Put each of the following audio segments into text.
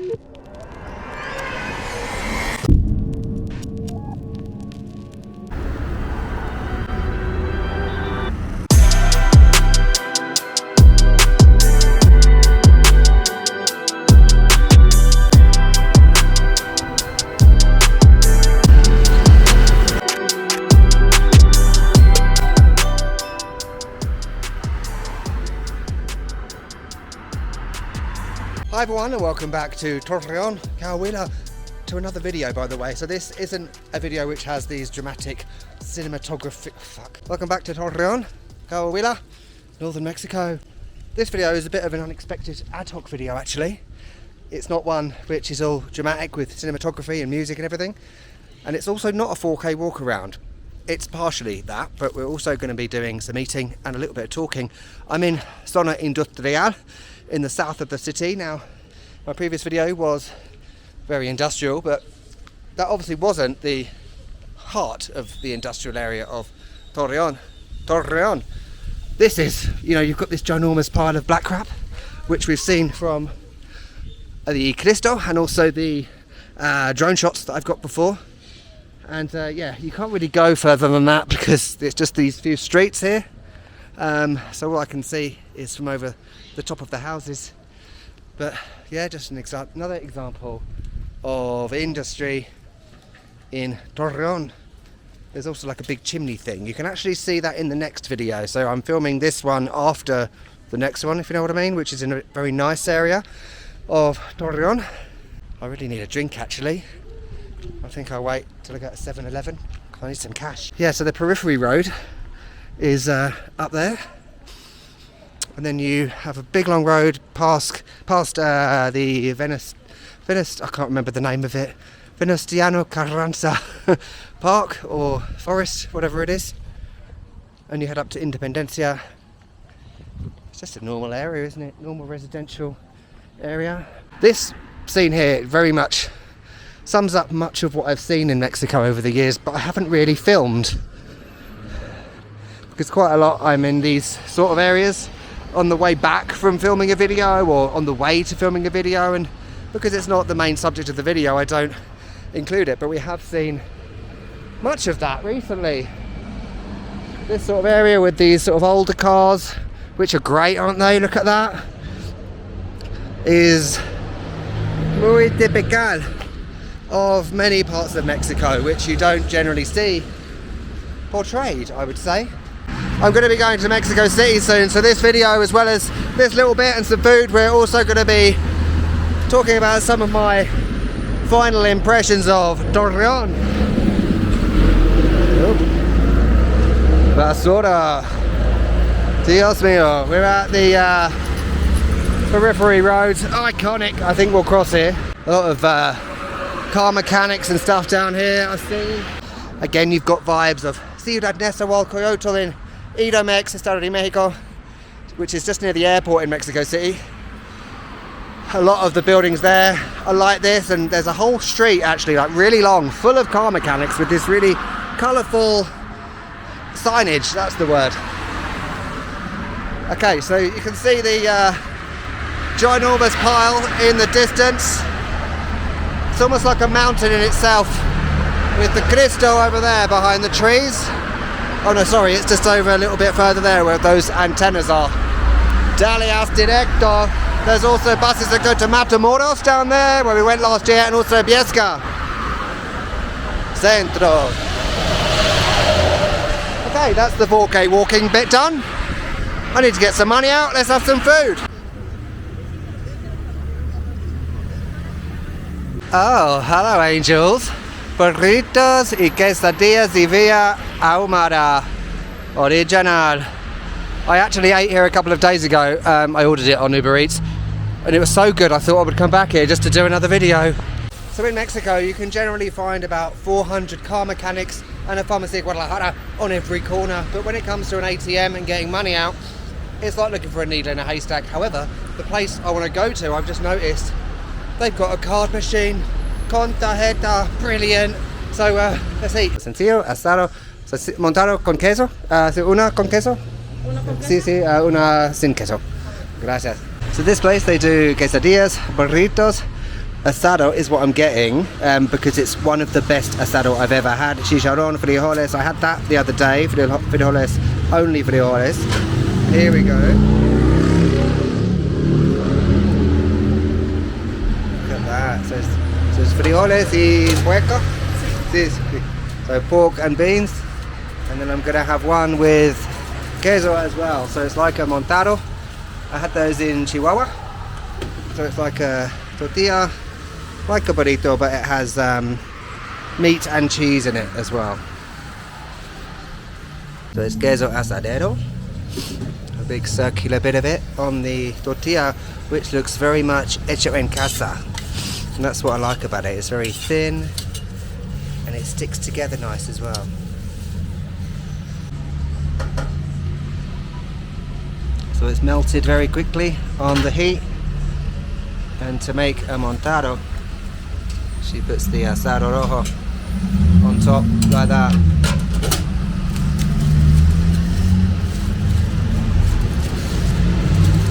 Hi everyone and welcome back to Torreón, Coahuila, to another video by the way. So this isn't a video which has these dramatic cinematographic... Welcome back to Torreón, Coahuila, northern Mexico. This video is a bit of an unexpected ad hoc video actually. It's not one which is all dramatic with cinematography and music and everything. And it's also not a 4K walk around. It's partially that, but we're also going to be doing some eating and a little bit of talking. I'm in Zona Industrial, in the south of the city. Now, my previous video was very industrial, but that obviously wasn't the heart of the industrial area of Torreón. This is, you know, you've got this ginormous pile of black crap, which we've seen from the Cristo and also the drone shots that I've got before. And yeah, you can't really go further than that because it's just these few streets here. So all I can see is from over the top of the houses. But yeah, just another example of industry in Torreón. There's also like a big chimney thing. You can actually see that in the next video. So I'm filming this one after the next one, if you know what I mean, which is in a very nice area of Torreón. I really need a drink actually. I think I'll wait till I get to 7-Eleven. I need some cash. Yeah, so the periphery road is up there. And then you have a big long road past the Venice, I can't remember the name of it, Venustiano Carranza Park or forest, whatever it is. And you head up to Independencia. It's just a normal area, isn't it? Normal residential area. This scene here very much sums up much of what I've seen in Mexico over the years, but I haven't really filmed. Because quite a lot I'm in these sort of areas on the way back from filming a video or on the way to filming a video, and because it's not the main subject of the video I don't include it, but we have seen much of that recently. This sort of area with these sort of older cars, which are great, aren't they? Look at that. Is muy typical of many parts of Mexico, which you don't generally see portrayed, I would say. I'm going to be going to Mexico City soon, so this video, as well as this little bit and some food, we're also going to be talking about some of my final impressions of Torreón. Basura. Dios mío. We're at the periphery road. Iconic. I think we'll cross here. A lot of car mechanics and stuff down here, I see. Again, you've got vibes of Ciudad Nezahualcóyotl in Edomex, Estado de Mexico, which is just near the airport in Mexico City. A lot of the buildings there are like this, and there's a whole street actually, like really long, full of car mechanics with this really colourful signage, that's the word. Okay, so you can see the ginormous pile in the distance. It's almost like a mountain in itself, with the Cristo over there behind the trees. Oh no, sorry, it's just over a little bit further there where those antennas are. Dalias Directo. There's also buses that go to Matamoros down there, where we went last year, and also Biesca. Centro. Okay, that's the 4K walking bit done. I need to get some money out, let's have some food. Oh, hello angels. Burritos y quesadillas y via ahumada. Original. I actually ate here a couple of days ago. I ordered it on Uber Eats and it was so good I thought I would come back here just to do another video. So in Mexico you can generally find about 400 car mechanics and a Pharmacia Guadalajara on every corner, but when it comes to an ATM and getting money out, it's like looking for a needle in a haystack. However, the place I want to go to, I've just noticed, they've got a card machine, con tarjeta, brilliant. So let's eat. Sencillo, asado, montado con queso, una con queso? Una con queso? Sí, sí, una sin queso. Gracias. So this place, they do quesadillas, burritos, asado is what I'm getting because it's one of the best asado I've ever had. Chicharrón, frijoles. I had that the other day. Frijoles, only frijoles. Here we go. Look at that. So it's frijoles y hueco. So pork and beans. And then I'm going to have one with queso as well. So it's like a montado. I had those in Chihuahua. So it's like a tortilla, like a burrito, but it has meat and cheese in it as well. So it's queso asadero, a big circular bit of it on the tortilla, which looks very much hecho en casa. And that's what I like about it. It's very thin and it sticks together nice as well. So it's melted very quickly on the heat. And to make a montado, she puts the asado rojo on top like that.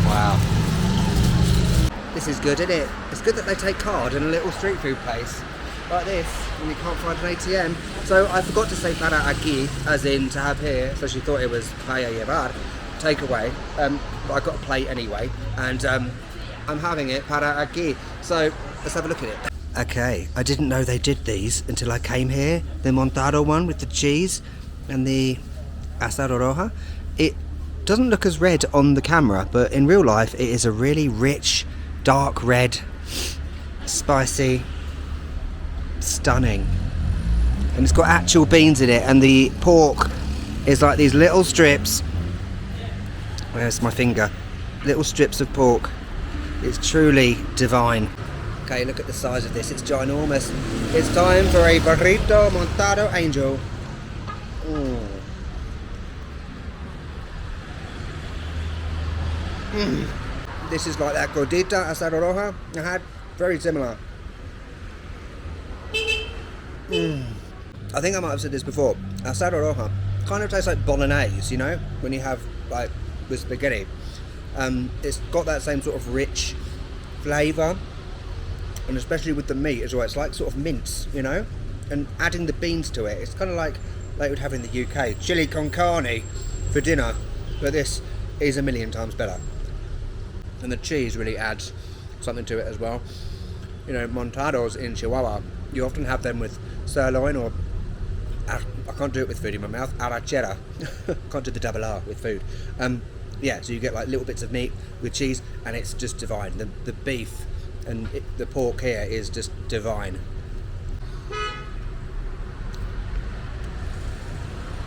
Wow. This is good, isn't it? It's good that they take card in a little street food place like this when you can't find an ATM. So I forgot to say para aquí, as in to have here, so she thought it was para llevar, takeaway. But I got a plate anyway, and I'm having it para aquí. So let's have a look at it. Okay, I didn't know they did these until I came here. The montado one with the cheese and the asado roja. It doesn't look as red on the camera, but in real life it is a really rich, dark red, spicy, stunning. And it's got actual beans in it, and the pork is like these little strips. Where's my finger? Little strips of pork. It's truly divine. Okay, look at the size of this. It's ginormous. It's time for a burrito montado angel. This is like that gordita asado roja I had. Very similar. I think I might have said this before. Asado roja kind of tastes like bolognese, you know, when you have like with spaghetti. It's got that same sort of rich flavour, and especially with the meat as well. It's like sort of mince, you know, and adding the beans to it, it's kind of like they would have in the UK, chili con carne for dinner, but this is a million times better. And the cheese really adds something to it as well. You know, montados in Chihuahua, you often have them with sirloin or I can't do it with food in my mouth, arrachera. Can't do the double R with food. Yeah, so you get like little bits of meat with cheese, and it's just divine. The beef and the pork here is just divine.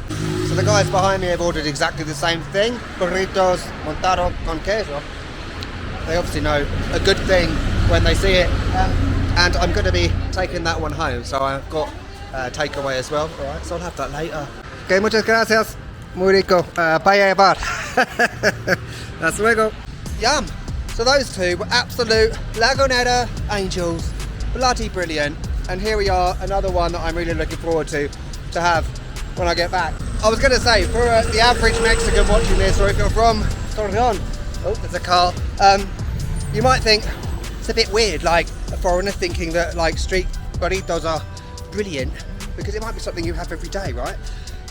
So the guys behind me have ordered exactly the same thing, burritos montado con queso. They obviously know a good thing when they see it, and I'm going to be taking that one home, so I've got takeaway as well. All right, so I'll have that later. Okay, muchas gracias. Muy rico. Para llevar. Hasta luego. Yum. So those two were absolute Lagunera angels. Bloody brilliant. And here we are, another one that I'm really looking forward to have when I get back. I was going to say, for the average Mexican watching this, or if you're from Torreon, oh, there's a car, you might think it's a bit weird, like a foreigner thinking that like street burritos are brilliant, because it might be something you have every day, right?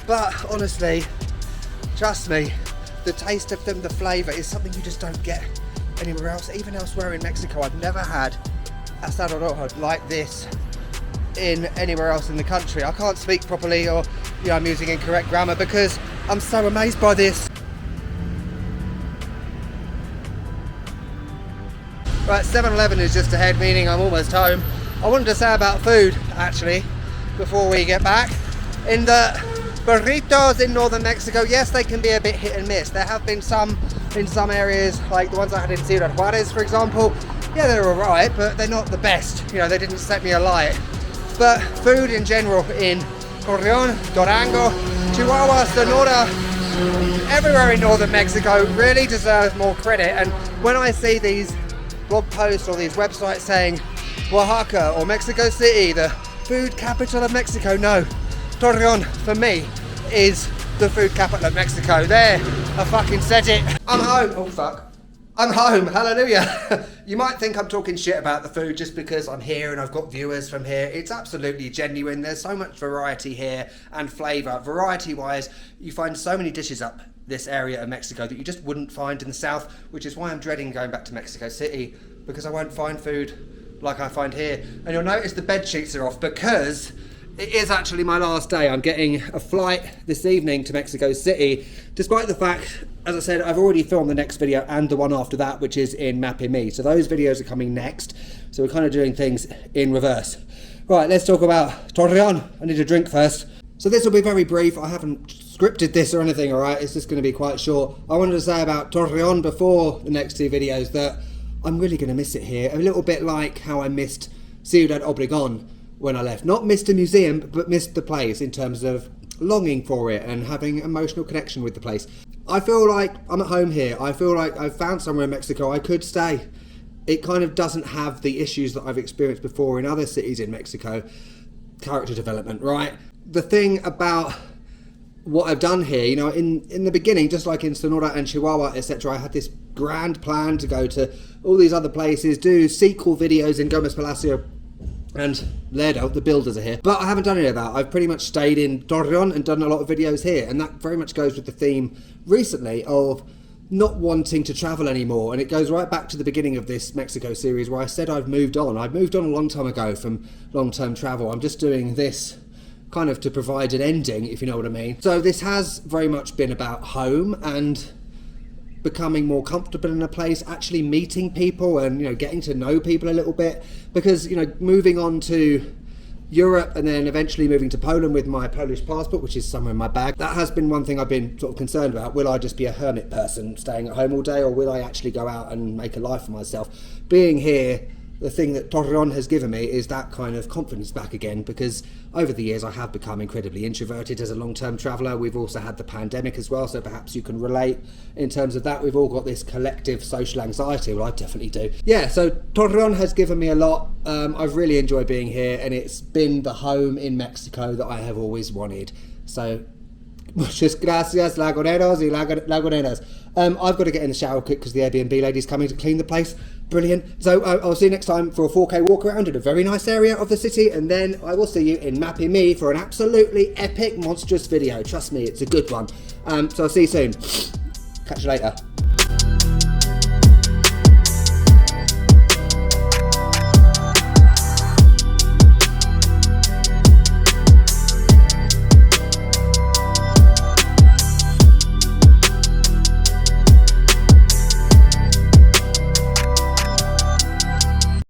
But honestly, trust me, the taste of them, the flavour is something you just don't get anywhere else. Even elsewhere in Mexico, I've never had asado rojo like this in anywhere else in the country. I can't speak properly, or you know, I'm using incorrect grammar because I'm so amazed by this. Right, 7-Eleven is just ahead, meaning I'm almost home. I wanted to say about food, actually, before we get back. In the burritos in northern Mexico, yes, they can be a bit hit and miss. There have been some in some areas, like the ones I had in Ciudad Juarez, for example. Yeah, they're alright, but they're not the best. You know, they didn't set me alight. But food in general in Torreon, Durango, Chihuahua, Sonora, everywhere in northern Mexico really deserves more credit. And when I see these blog posts or these websites saying Oaxaca or Mexico City, the food capital of Mexico, no, Torreon for me is the food capital of Mexico. There, I fucking said it. I'm home. Oh fuck. I'm home. Hallelujah. You might think I'm talking shit about the food just because I'm here and I've got viewers from here. It's absolutely genuine. There's so much variety here and flavour. Variety-wise, you find so many dishes up this area of Mexico that you just wouldn't find in the south, which is why I'm dreading going back to Mexico City, because I won't find food like I find here. And you'll notice the bed sheets are off because it is actually my last day. I'm getting a flight this evening to Mexico City, despite the fact, as I said, I've already filmed the next video and the one after that, which is in Mapping Me. So those videos are coming next. So we're kind of doing things in reverse. Right, let's talk about Torreon. I need a drink first. So this will be very brief. I haven't scripted this or anything, all right? It's just going to be quite short. I wanted to say about Torreon before the next two videos that I'm really going to miss it here. A little bit like how I missed Ciudad Obregón when I left. Not missed the museum, but missed the place in terms of longing for it and having emotional connection with the place. I feel like I'm at home here. I feel like I've found somewhere in Mexico I could stay. It kind of doesn't have the issues that I've experienced before in other cities in Mexico. Character development, right? The thing about what I've done here, you know, in the beginning, just like in Sonora and Chihuahua, etc., I had this grand plan to go to all these other places, do sequel videos in Gomez Palacio and Lerdo, the builders are here. But I haven't done any of that. I've pretty much stayed in Torreon and done a lot of videos here. And that very much goes with the theme recently of not wanting to travel anymore. And it goes right back to the beginning of this Mexico series where I said I've moved on. I've moved on a long time ago from long-term travel. I'm just doing this kind of to provide an ending, if you know what I mean. So this has very much been about home and becoming more comfortable in a place, actually meeting people and, you know, getting to know people a little bit, because, you know, moving on to Europe and then eventually moving to Poland with my Polish passport, which is somewhere in my bag, that has been one thing I've been sort of concerned about. Will I just be a hermit person staying at home all day, or will I actually go out and make a life for myself? Being here, the thing that Torreon has given me is that kind of confidence back again, because over the years I have become incredibly introverted as a long-term traveller. We've also had the pandemic as well, so perhaps you can relate in terms of that. We've all got this collective social anxiety. Well, I definitely do. Yeah, so Torreon has given me a lot. I've really enjoyed being here, and it's been the home in Mexico that I have always wanted. So muchas gracias, laguneros y laguneras. I've got to get in the shower quick because the Airbnb lady's coming to clean the place. Brilliant. So I'll see you next time for a 4K walk around in a very nice area of the city, and then I will see you in Mapping Me for an absolutely epic, monstrous video. Trust me, it's a good one. So I'll see you soon. Catch you later.